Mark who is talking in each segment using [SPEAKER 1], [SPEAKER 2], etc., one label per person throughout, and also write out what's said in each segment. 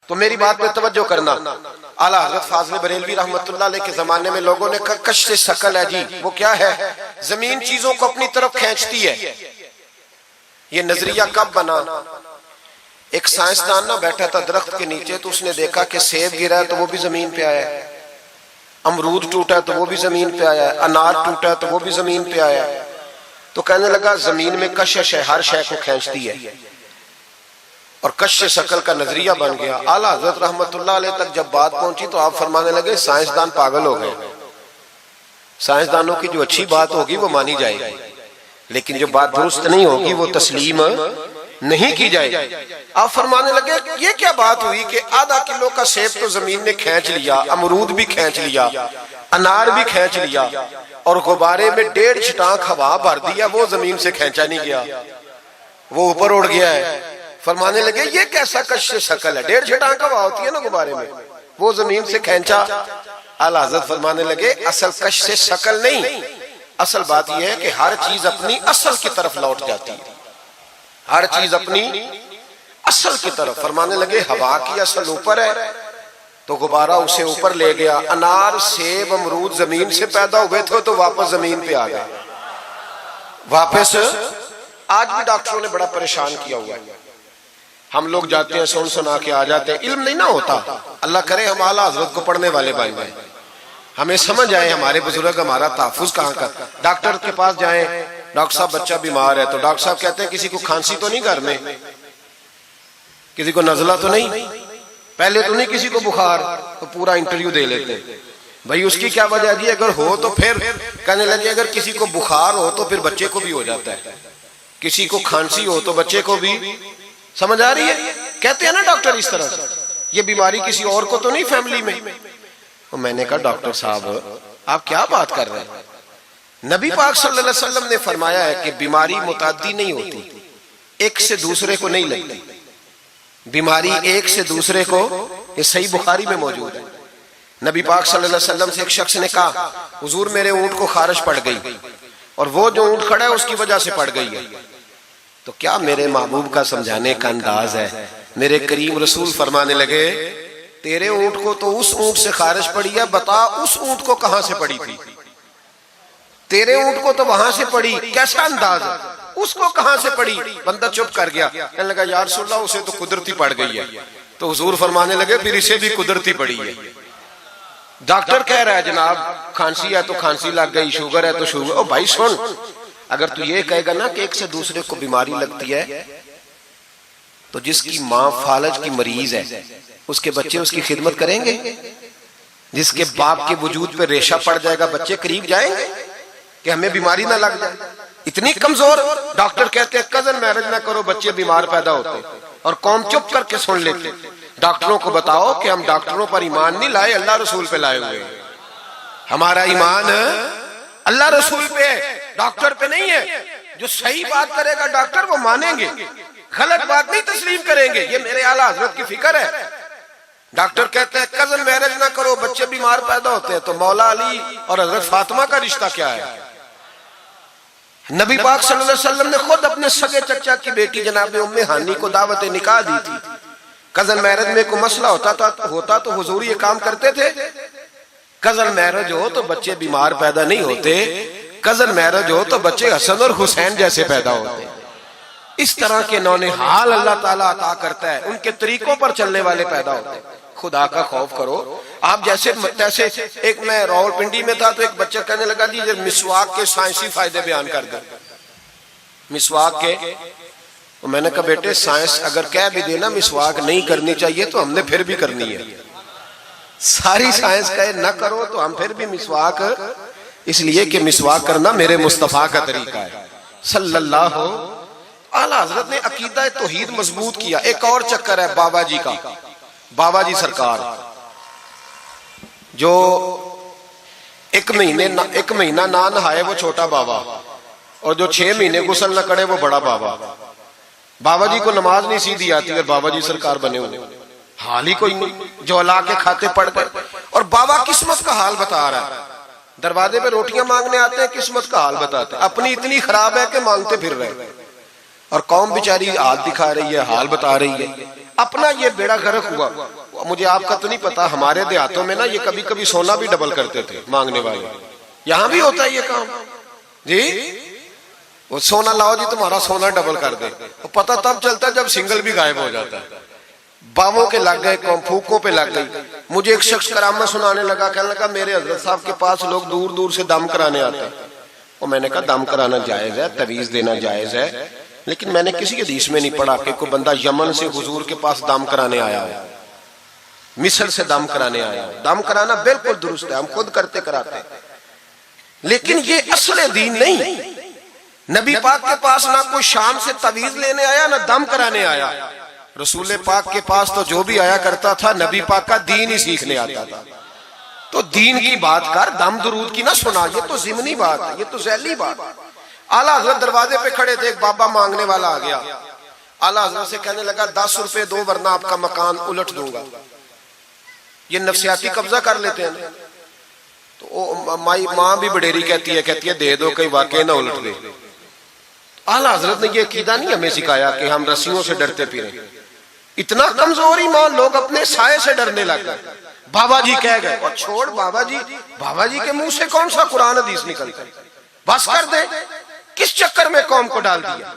[SPEAKER 1] तो मेरी बात में तवज्जो करना। आला हज़रत फाज़िल बरेलवी रहमतुल्लाह अलैह के जमाने में लोगों ने कहा कश से शकल है जी, वो क्या है? जमीन चीजों को अपनी तरफ खींचती है। ये नजरिया कब बना? एक साइंसदान ना बैठा था दरख्त के नीचे, तो उसने देखा कि सेब गिरा है तो वो भी जमीन पे आया है, अमरूद टूटा है तो वो भी जमीन पे आया है, अनार टूटा है तो वो भी जमीन पे आया है। तो कहने लगा जमीन में कशिश है, हर शय को खींचती है, और कश शकल का नजरिया बन गया। आला हज़रत रहमतुल्लाह अलैह तक जब बात पहुंची तो आप फरमाने लगे साइंसदान पागल हो गए। साइंसदानों की जो अच्छी बात होगी वो मानी जाएगी, लेकिन जो बात दुरुस्त नहीं होगी वो तस्लीम नहीं की जाएगी। आप फरमाने लगे ये क्या बात हुई कि आधा किलो का सेब तो जमीन ने खींच लिया, अमरूद भी खींच लिया, अनार भी खींच लिया, और गुब्बारे में 1.5 छटाक हवा भर दिया, वो जमीन से खींचा नहीं गया, वो ऊपर उड़ गया है। फरमाने लगे ये कैसा कश से शकल है? 1.5 छटाक हवा होती है ना गुब्बारे में, वो जमीन से खींचा। आला हज़रत फरमाने लगे असल कश से शकल नहीं, असल बात यह है कि हर चीज अपनी असल की तरफ लौट जाती है, हर चीज अपनी असल की तरफ। फरमाने लगे हवा की असल ऊपर है तो गुब्बारा उसे ऊपर ले गया। अनार, सेब, अमरूद जमीन से पैदा हुए थे तो वापस जमीन पे आ गए, वापस। आज भी डॉक्टरों ने बड़ा परेशान किया हुआ है। हम लोग जाते हैं, सुन सुना के आ जाते हैं, इल्म नहीं ना होता। अल्लाह करे हम आला हज़रत को पढ़ने वाले भाई भाई हमें समझ आए हमारे बुजुर्ग हमारा तहफ़्फ़ुज़ कहाँ का। डॉक्टर के पास जाएं, डॉक्टर साहब बच्चा बीमार है, तो डॉक्टर साहब कहते हैं किसी को खांसी तो नहीं घर में, किसी को नजला तो नहीं, पहले तो नहीं किसी को बुखार, तो पूरा इंटरव्यू दे लेते हैं भाई उसकी क्या वजह जी, अगर हो तो फिर कहने लगे अगर किसी को बुखार हो तो फिर बच्चे को भी हो जाता है, किसी को खांसी हो तो बच्चे को भी। समझ आ रही है? कहते हैं ना डॉक्टर इस तरह से, ये बीमारी किसी और को तो नहीं फैमिली में। तो मैंने कहा डॉक्टर साहब आप क्या बात कर रहे हैं? नबी पाक सल्लल्लाहु अलैहि वसल्लम ने फरमाया है कि बीमारी मुताद्दी नहीं होती, एक से दूसरे को नहीं लगती बीमारी, एक से दूसरे को। ये सही बुखारी में मौजूद है। नबी पाक सल्लल्लाहु अलैहि वसल्लम से एक शख्स ने कहा हुजूर मेरे ऊंट को खारिश पड़ गई, और वो जो ऊंट खड़ा है उसकी वजह से पड़ गई है। तो क्या मेरे महबूब का समझाने का अंदाज है? मेरे करीम रसूल फरमाने लगे तेरे ऊंट को तो उस ऊंट से खारिश पड़ी है, बता उस ऊंट को कहां से पड़ी थी? तेरे ऊंट को तो वहां से पड़ी, कैसा अंदाज है, उसको कहां से पड़ी? बंदा चुप कर गया, कहने लगा या रसूलल्लाह उसे तो कुदरती पड़ गई है। तो हुजूर फरमाने लगे फिर इसे भी कुदरती पड़ी है। डॉक्टर कह रहा है जनाब खांसी है तो खांसी लग गई, शुगर है तो शुगर। ओ भाई सुन, अगर तू ये कहेगा ना कि एक से दूसरे को बीमारी लगती है, तो जिसकी माँ फालज की मरीज है उसके बच्चे उसकी खिदमत करेंगे? जिसके बाप के वजूद पे रेशा पड़ जाएगा बच्चे करीब जाएंगे कि हमें बीमारी ना लग जाए? इतनी कमजोर। डॉक्टर कहते हैं कजन मैरिज ना करो, बच्चे बीमार पैदा होते, और कौम चुप करके सुन लेते। डॉक्टरों को बताओ कि हम डॉक्टरों पर ईमान नहीं लाए, अल्लाह रसूल पे लाए हुए, हमारा ईमान अल्लाह रसूल पे है, डॉक्टर पे नहीं है। जो सही बात करेगा डॉक्टर वो मानेंगे, गलत बात नहीं तस्लीम करेंगे। ये मेरे आला हज़रत की फिक्र है। डॉक्टर कहते हैं कजन मैरिज ना करो, बच्चे बीमार पैदा होते हैं, तो मौला अली और हज़रत फातिमा का रिश्ता क्या है? नबी पाक सल्लल्लाहु अलैहि वसल्लम ने खुद अपने सगे चचा की बेटी जनाब उम्मे हानी को दावत निकाह दी थी। कजन मैरिज में कोई मसला होता तो हुजूर ये काम करते थे। कजन मैरिज हो तो बच्चे बीमार पैदा नहीं होते, कजन मैरिज हो तो बच्चे हसन और हुसैन जैसे पैदा होते। इस तरह के नौने हाल अल्लाह ताला अता करता है, उनके तरीकों पर चलने वाले पैदा होते हैं। खुदा का खौफ करो। आप जैसे एक मैं रावलपिंडी में था तो एक बच्चा कहने लगा जी मिसवाक के साइंसी फायदे बयान कर दे, मिसवाक के। तो मैंने कहा बेटे साइंस अगर कह भी देना मिसवाक नहीं करनी चाहिए तो हमने फिर भी करनी है। सारी साइंस कहे न करो तो हम फिर भी मिसवाक, इसलिए कि मिसवाक करना मेरे मुस्तफा का तरीका है सल्लल्लाहु। आला हज़रत ने अकीदा तौहीद मजबूत किया। एक और चक्कर है बाबा जी का, बाबा जी सरकार जो एक महीना ना नहाए वो छोटा बाबा, और जो 6 महीने गुसल न करे वो बड़ा बाबा। बाबा जी को नमाज नहीं सीधी आती और बाबा जी सरकार बने हुए, हाल ही कोई नहीं, जो अल्लाह के खाते पढ़ गए। और बाबा किस्मत का हाल बता रहा है, दरवाजे पे रोटियां मांगने आते हैं, किस्मत का हाल बताते हैं। अपनी इतनी खराब है कि मांगते फिर रहे, और कौम बेचारी हाल दिखा रही है, हाल बता रही है। अपना ये बेड़ा गर्क हुआ। मुझे आपका तो नहीं पता, हमारे देहातों में ना ये कभी कभी सोना भी डबल करते थे मांगने वाले। यहाँ भी होता है ये काम जी, वो सोना लाओ जी तुम्हारा सोना डबल कर दे। वो पता तब चलता है जब सिंगल भी गायब हो जाता है। बावों के लग गए, फूकों पे लग गई। मुझे एक शख्स करामा सुनाने लगा, कहने लगा मेरे हजरत साहब के पास लोग दूर दूर से दम कराने आते हैं। और मैंने कहा दम कराना जायज है, तवीज देना जायज है, लेकिन मैंने किसी हदीस में नहीं पढ़ा कि कोई बंदा यमन से हुजूर के पास दम कराने आया है, मिस्र से दम कराने आया है। दम कराना बिल्कुल दुरुस्त है, हम खुद करते कराते, लेकिन ये असल दीन नहीं। नबी पाक के पास ना कोई शाम से तवीज लेने आया ना दम कराने आया। रसूल पाक के पास तो जो भी आया करता था नबी पाक का दीन ही सीखने आता था। तो दीन की बात कर, दम दुरूद की ना सुना, ये तो जिमनी बात है, ये तो ज़ैली बात है। आला हजरत दरवाजे पे खड़े थे, एक बाबा मांगने वाला आ गया। आला हजरत से कहने लगा 10 रुपए दो वरना आपका मकान उलट दूंगा। ये नफसियाती कब्जा कर लेते हैं। तो माँ भी बडेरी कहती है दे दो, कहीं वाकई ना उलट दे। आला हजरत ने ये अकीदा नहीं हमें सिखाया कि हम रस्सियों से डरते फिरें। इतना कमजोर ईमान, लोग अपने साये से डरने लग गए। बाबा जी कह गए, और छोड़ बाबा जी के मुंह से कौन सा कुरान हदीस निकलता, बस कर दे। किस चक्कर में कौम को डाल दिया।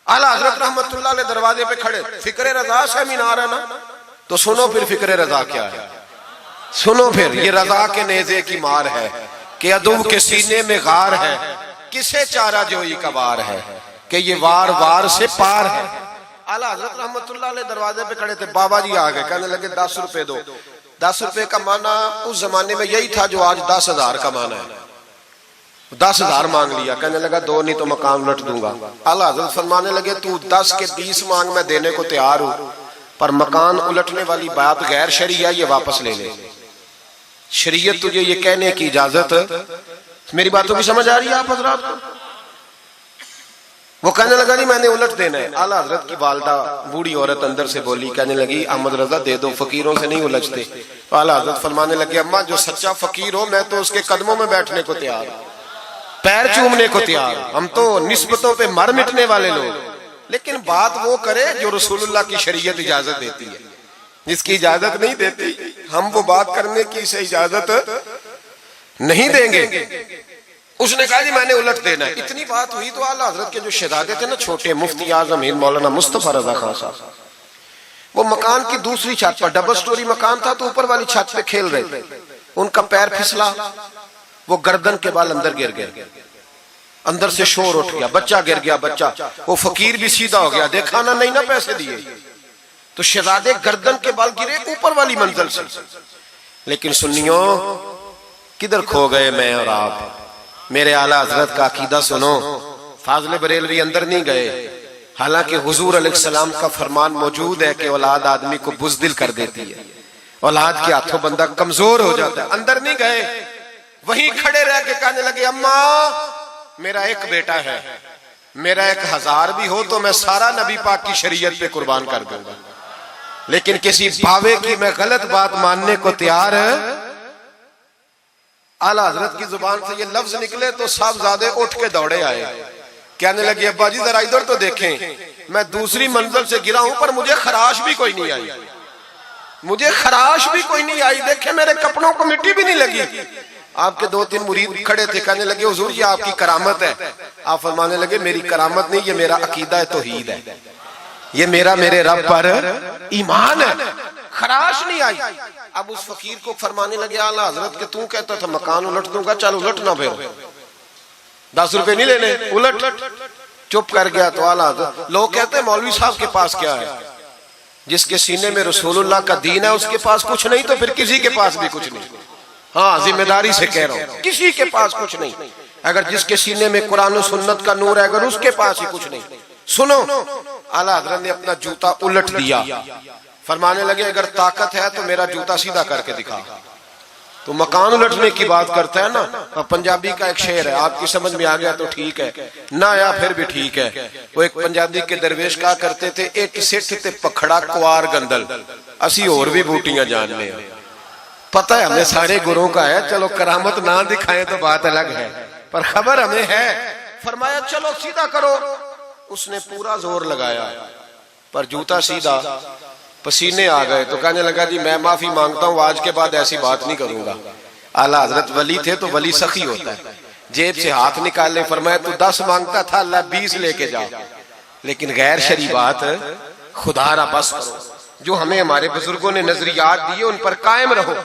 [SPEAKER 1] आला हजरत रहमतुल्लाह अलैह दरवाजे पे खड़े, फिक्रे रजा से मीनार है ना, तो सुनो फिर फिक्रे रजा क्या है, सुनो फिर ये रजा के नेज़े की मार है कि अदुम के सीने में गार है, किसे चारा जोई का वार है कि ये वार वार से पार है। आला हजरत रहमतुल्लाह अलैह दरवाजे पे खड़े थे, बाबा जी आ गए, कहने लगे 10 रुपए दो। 10 रुपए का माना उस जमाने में यही था जो आज 10,000 का माना है। 10,000 मांग लिया, कहने लगा दो नहीं तो मकान उलट दूंगा। आला हजरत फरमाने लगे तू 10 के 20 मांग, मैं देने को तैयार हूं, पर मकान उलटने वाली बात गैर शरीया, ये वापस ले ले। शरीयत तुझे ये कहने की इजाजत, मेरी बातों की समझ आ रही है आप हजरात को? वो कहने लगा नहीं मैंने उलट देना है। आला हजरत की वालदा बूढ़ी औरत अंदर से बोली, कहने लगी अहमद रजा दे दो, फकीरों से नहीं उलझते। तो आला हजरत फरमाने लगे अम्मा जो सच्चा फकीर हो मैं तो उसके कदमों में बैठने को तैयार, पैर चूमने को तैयार, हम तो निस्बतों पे मर मिटने वाले लोग। लेकिन बात वो करे जो रसूलुल्लाह की शरीयत इजाजत देती है, जिसकी इजाजत नहीं देती हम वो बात करने की इसे इजाजत नहीं देंगे। उसने कहा जी मैंने उलट देना है। इतनी बात हुई तो आला हजरत के जो शहजादे थे ना, छोटे मुफ्ती आजम हिंद मौलाना मुस्तफा रजा खान साहब, वो मकान की दूसरी छत पर, डबल स्टोरी मकान था, तो ऊपर वाली छत पे खेल रहे थे। उनका पैर फिसला, वो गर्दन के बाल अंदर गिर गए, अंदर से शोर उठ गया, बच्चा गिर गया। बच्चा वो फकीर भी सीधा हो गया, देखा ना नहीं ना पैसे दिए, तो शहजादे गर्दन के बाल गिरे ऊपर वाली मंजिल से। लेकिन सुन्नियों किधर खो गए मैं और आप? मेरे आला हजरत का अकीदा सुनो। फाज़िल बरेलवी अंदर नहीं गए, हालांकि हुजूर अलैहिस्सलाम का फरमान मौजूद है कि औलाद आदमी को बुज़दिल कर देती है, औलाद के हाथों बंदा कमजोर हो जाता है। अंदर नहीं गए, वहीं खड़े रह के कहने लगे अम्मा मेरा एक बेटा है, मेरा 1000 भी हो तो मैं सारा नबी पाक की शरीयत पे कुर्बान कर दूंगा, लेकिन किसी भावे की मैं गलत बात मानने को तैयार है। आला हजरत की जुबान से ये लफ्ज निकले तो साहबजादे उठ के दौड़े आए, कहने लगे अब्बा जी जरा इधर तो देखें, मैं दूसरी मंजिल से गिरा हूं पर मुझे खराश भी कोई नहीं आई, मुझे खराश भी कोई नहीं आई, देखे मेरे कपड़ों को मिट्टी भी नहीं लगी। आपके 2-3 मुरीद खड़े थे, कहने लगे हुजूर ये आपकी करामत है। आप फरमाने लगे मेरी करामत नहीं, ये मेरा अकीदा है, तौहीद है, ये मेरे रब पर ईमान है, खराश नहीं आई। अब उस फकीर को फरमाने लगे आला हजरत के तू कहता था मकान उलट दूंगा, चल उलट ना, फिर 10 रुपए नहीं लेने, उलट। चुप कर गया। तो आला हजरत, लोग कहते हैं मौलवी साहब के पास क्या है, जिसके सीने में रसूलुल्लाह का दीन है उसके पास कुछ नहीं, तो फिर किसी के पास भी कुछ नहीं। हाँ जिम्मेदारी से कह रहा हूं, किसी के पास कुछ नहीं। अगर जिसके सीने में कुरान और सुन्नत का नूर है, अगर उसके पास ही कुछ नहीं। सुनो, आला हजरत ने अपना जूता उलट दिया, फरमाने लगे अगर ताकत है तो मेरा जूता सीधा करके दिखा। तो मकान उलटने की बात करता है ना, पंजाबी का एक शेर है, आपकी समझ में आ गया तो ठीक है, ना आया फिर भी ठीक है। वो एक पंजाबी के दरवेश कहा करते थे, एक सिठ ते पखड़ा कुआर गंदल, असी और भी बूटियां जानने। पता है हमें सारे गुरुओं का है, चलो करामत ना दिखाएं तो बात अलग है, पर खबर हमें है। फरमाया चलो सीधा करो, उसने पूरा जोर लगाया पर जूता सीधा पसीने आ गए तो कहने लगा जी मैं माफी मांगता हूं, आज के बाद ऐसी बात नहीं करूंगा। आला हजरत वली थे तो वली सखी होता है, जेब से हाथ निकालने फरमाया तू 10 मांगता था, अल्लाह 20 लेके जा, लेकिन गैर शरी बात खुदा ना बस करो। जो हमें हमारे बुजुर्गों ने नजरियात दिए उन पर कायम रहो।